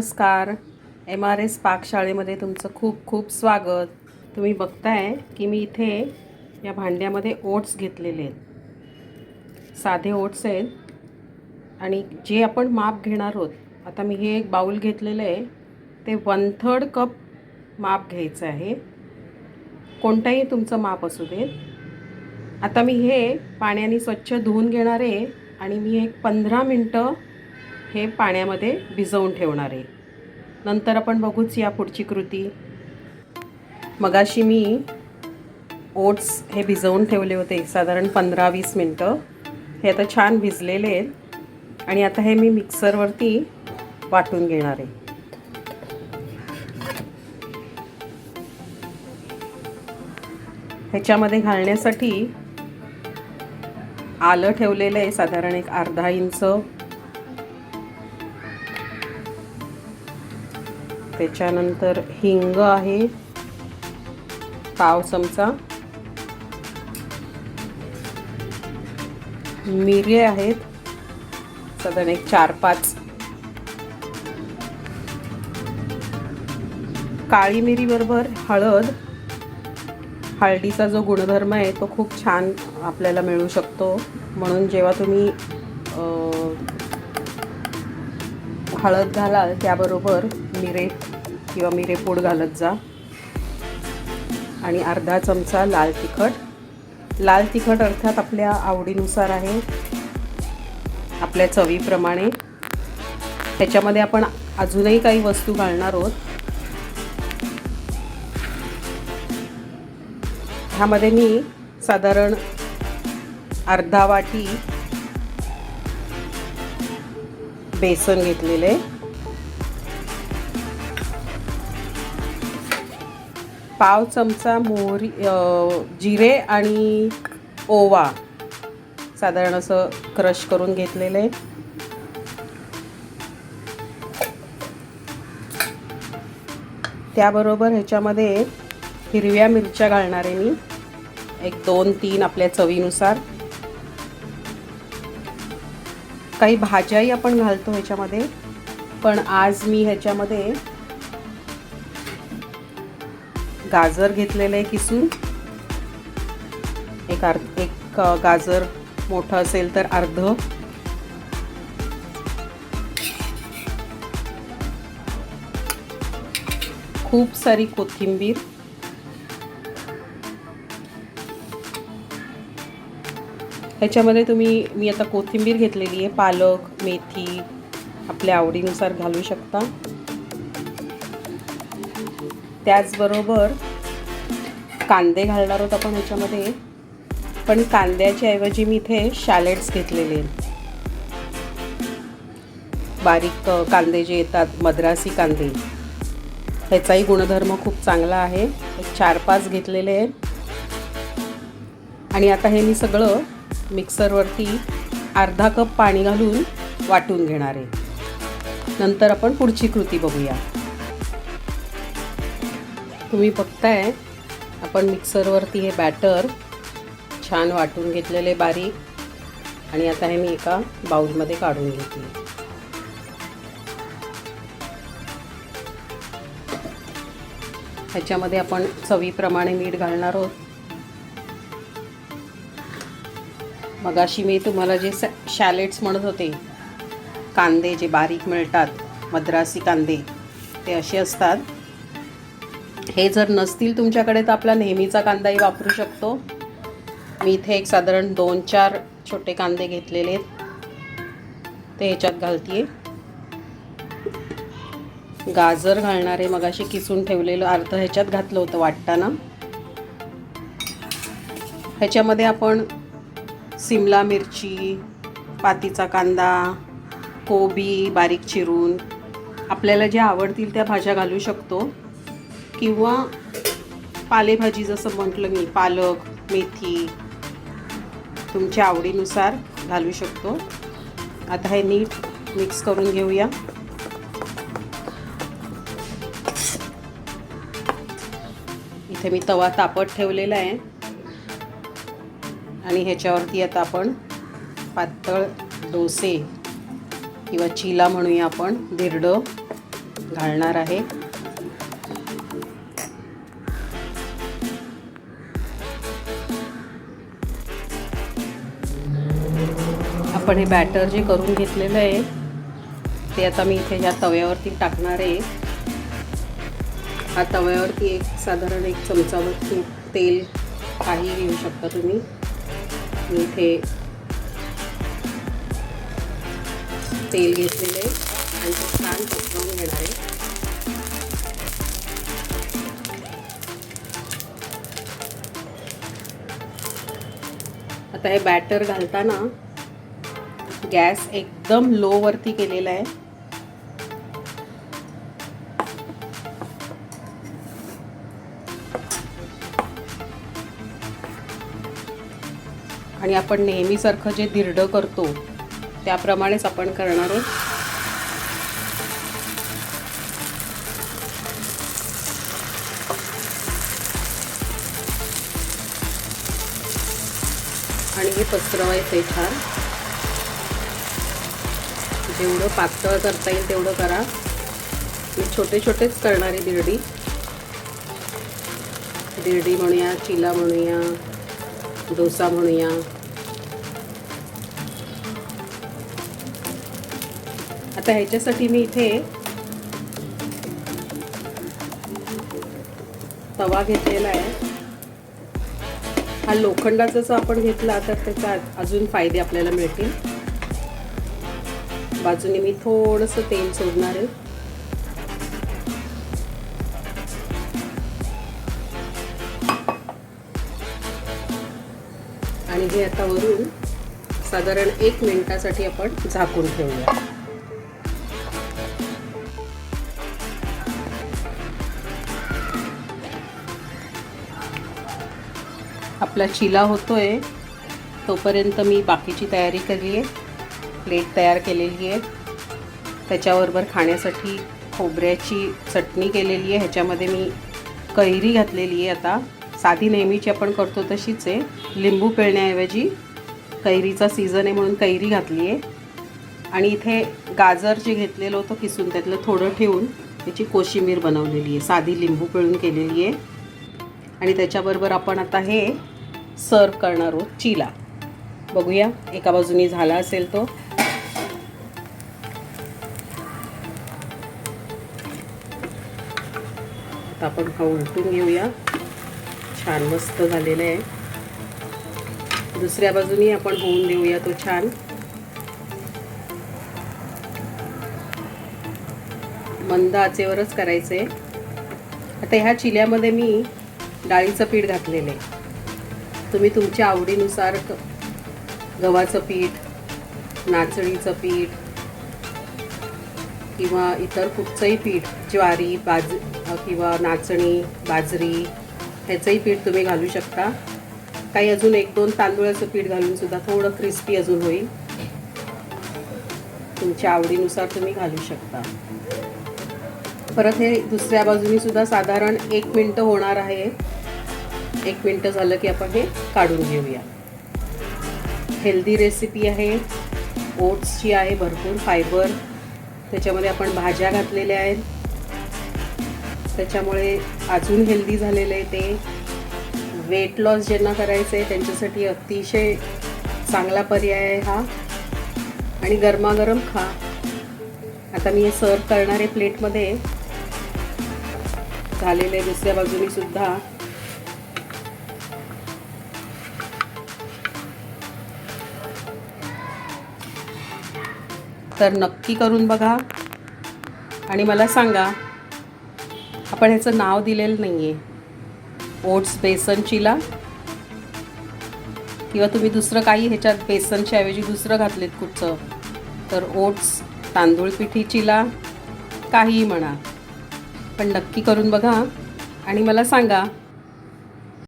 नमस्कार. MRS पाकशाळेमध्ये तुमचं खूप खूप स्वागत. तुम्ही बघताय की मी इथे या भांड्यामध्ये ओट्स घेतलेले आहेत. साधे ओट्स आहेत आणि जे आपण माप घेणार आहोत, आता मी हे एक बाउल घेतलेलं आहे, ते 1/3 कप माप घ्यायचं आहे. कोणताही तुमचं माप असू दे. आता मी हे पाण्याने स्वच्छ धुवून घेणार आहे आणि मी एक 15 मिनटं हे पाण्यामध्ये भिजवून ठेवणार आहे. नंतर आपण बघूच या पुढची कृती. मगाशी मी ओट्स हे भिजवून ठेवले होते साधारण 15-20 मिनटं. हे आता छान भिजलेले आहेत आणि आता हे मी मिक्सरवरती वाटून घेणार आहे. ह्याच्यामध्ये घालण्यासाठी आलं ठेवलेलं आहे साधारण एक अर्धा इंच. त्याच्यानंतर हिंग आहे पाव चमचा, मिरे आहेत साधारण एक 4-5, काळी मिरी बरोबर हळद. हळदीचा जो गुणधर्म आहे तो खूप छान आपल्याला मिळू शकतो, म्हणून जेव्हा तुम्ही हळद घालाल त्याबरोबर मिरे किंवा मिरेपूड घालत जा. आणि अर्धा चमचा लाल तिखट. लाल तिखट अर्थात आपल्या आवडीनुसार आहे, आपल्या चवीप्रमाणे. त्याच्यामध्ये आपण अजूनही काही वस्तू घालणार आहोत. ह्यामध्ये मी साधारण अर्धा वाटी बेसन घेतलेले, पाव चमचा मोहरी, जिरे आणि ओवा साधारण असं क्रश करून घेतलेले. त्याबरोबर ह्याच्यामध्ये हिरव्या मिरच्या घालणार आहे मी, एक 2-3 आपल्या चवीनुसार. काही भाज्याही आपण घालतो ह्याच्यामध्ये, पण आज मी ह्याच्यामध्ये गाजर घेतलेलं आहे किसून. एक गाजर मोठं असेल तर अर्ध. खूप सारी कोथिंबीर. ह्याच्यामध्ये मी आता कोथिंबीर घेतलेली आहे, पालक, मेथी आपल्या आवडीनुसार घालू शकता. त्याचबरोबर कांदे घालणार आहोत आपण ह्याच्यामध्ये, पण कांद्याच्या ऐवजी मी इथे शॅलेट्स घेतलेले आहेत. बारीक कांदे जे येतात, मद्रासी कांदे, ह्याचाही गुणधर्म खूप चांगला आहे. 4-5 घेतलेले आहेत. आणि आता हे मी सगळं मिक्सरवरती अर्धा कप पाणी घालून वाटून घेणार आहे. नंतर आपण पुढची कृती बघूया. तुम्ही बघताय आपण मिक्सरवरती हे बॅटर छान वाटून घेतलेले बारीक. आणि आता हे मी एका बाउलमध्ये काढून घेतले. ह्याच्यामध्ये आपण चवीप्रमाणे मीठ घालणार आहोत. मगाशी मी तुम्हाला जे शॅलेट्स म्हणत होते, कांदे जे बारीक मिळतात, मद्रासी कांदे, ते असे असतात. हे जर नसतील तुमच्याकडे तर आपला नेहमीचा कांदाही वापरू शकतो. मी इथे एक साधारण 2-4 छोटे कांदे घेतलेले आहेत, ते ह्याच्यात घालते. गाजर घालणार आहे, मगाशी किसून ठेवलेलं अर्ध ह्याच्यात घातलं होतं वाटताना. ह्याच्यामध्ये आपण सिमला मिरची, पातीचा कांदा, कोबी बारीक चिरून, आपल्याला ज्या आवडतील त्या भाज्या घालू शकतो. किंवा पालेभाजी जसं म्हटलं मी, पालक, मेथी तुमच्या आवडीनुसार घालू शकतो. आता हे नीट मिक्स करून घेऊया. इथे मी तवा तापत ठेवलेला आहे आणि ह्याच्यावरती आता आपण पातळ डोसे किंवा चिला म्हणूया आपण, धिरडं घालणार आहे. आपण हे बॅटर जे करून घेतलेलं आहे ते आता मी इथे या तव्यावरती टाकणार आहे. हा तव्यावरती साधारण 1 चमचाभर तूप, तेल काही घेऊ शकता तुम्ही. मी इथे तेल घेतलेलं आहे आणि ते छान पसरवून घेणार आहे. आता हे बॅटर घालताना गॅस एकदम लो वरती केलेला आहे. आणि आपण नेहमीसारखं जे धिरडं करतो त्याप्रमाणेच आपण करणार आहोत. आणि हे पसरवायचं छान. जेवढं पातळ करता येईल तेवढं करा. मी छोटे छोटेच करणारे धिरडी म्हणूया, चिला म्हणूया, डोसा म्हणूया. आता ह्याच्यासाठी मी इथे तवा घेतलेला आहे. हा लोखंडाचा जर आपण घेतला तर त्याचा अजून फायदे आपल्याला मिळतील. बाजूने मी थोडंसं तेल सोडणार आहे. आणि हे आता वरून साधारण 1 मिनिटासाठी आपण झाकून ठेवूया. आपला चिला होतोय तोपर्यंत मी बाकीची तयारी केली आहे. प्लेट तयार केलेली आहे. त्याच्याबरोबर खाण्यासाठी खोबऱ्याची चटणी केलेली आहे. ह्याच्यामध्ये मी कैरी घातलेली आहे. आता साधी नेहमीची आपण करतो तशीच आहे. लिंबू पिळण्याऐवजी कैरीचा सीझन आहे म्हणून कैरी घातली आहे. आणि इथे गाजर जे घेतलेलं होतं किसून त्यातलं थोडं ठेवून त्याची कोशिंबीर बनवलेली आहे. साधी लिंबू पिळून केलेली आहे. आणि त्याच्याबरोबर आपण आता हे सर्व करणार आहोत चिला. बघूया एका बाजूनी झाला असेल तो. आता आपण हा उलटून घेऊया. छान मस्त झालेला आहे. दुसऱ्या बाजूनी आपण होऊन देऊया तो छान. मंद आचेवरच करायचं आहे. आता ह्या चिल्यामध्ये मी डाळीचं पीठ घातलेलं आहे. तुम्ही तुमच्या आवडीनुसार गव्हाचं पीठ, नाचणीचं पीठ किंवा इतर कुठचंही पीठ, ज्वारी, किंवा नाचणी, बाजरी ह्याचंही पीठ तुम्ही घालू शकता. काही अजून 1-2 तांदूळाचं पीठ घालून सुद्धा थोडं क्रिस्पी अजून होईल. तुमच्या आवडीनुसार तुम्ही घालू शकता. परत हे दुसऱ्या बाजूनी सुद्धा साधारण 1 मिनिट होणार आहे. 1 मिनिट झालं की आपण हे काढून घेऊया. हेल्दी रेसिपी आहे. ओट्सची आहे, भरपूर फायबर. त्याच्यामध्ये आपण भाज्या घातलेल्या आहेत. त्याच्यामुळे अजून हेल्दी झालेलं आहे ते. वेट लॉस ज्यांना करायचं आहे त्यांच्यासाठी अतिशय चांगला पर्याय आहे हा. आणि गरमागरम खा. आता मी हे सर्व करणारे प्लेटमध्ये झालेले. दुसऱ्या बाजूनी सुद्धा तर नक्की करून बघा आणि मला सांगा. आपण ह्याचं नाव दिलेलं नाही आहे. ओट्स बेसन चिला किंवा तुम्ही दुसरं काही ह्याच्यात बेसनच्या ऐवजी दुसरं घातलेत कुठचं तर ओट्स तांदूळ पिठी चिला काहीही म्हणा. पण नक्की करून बघा आणि मला सांगा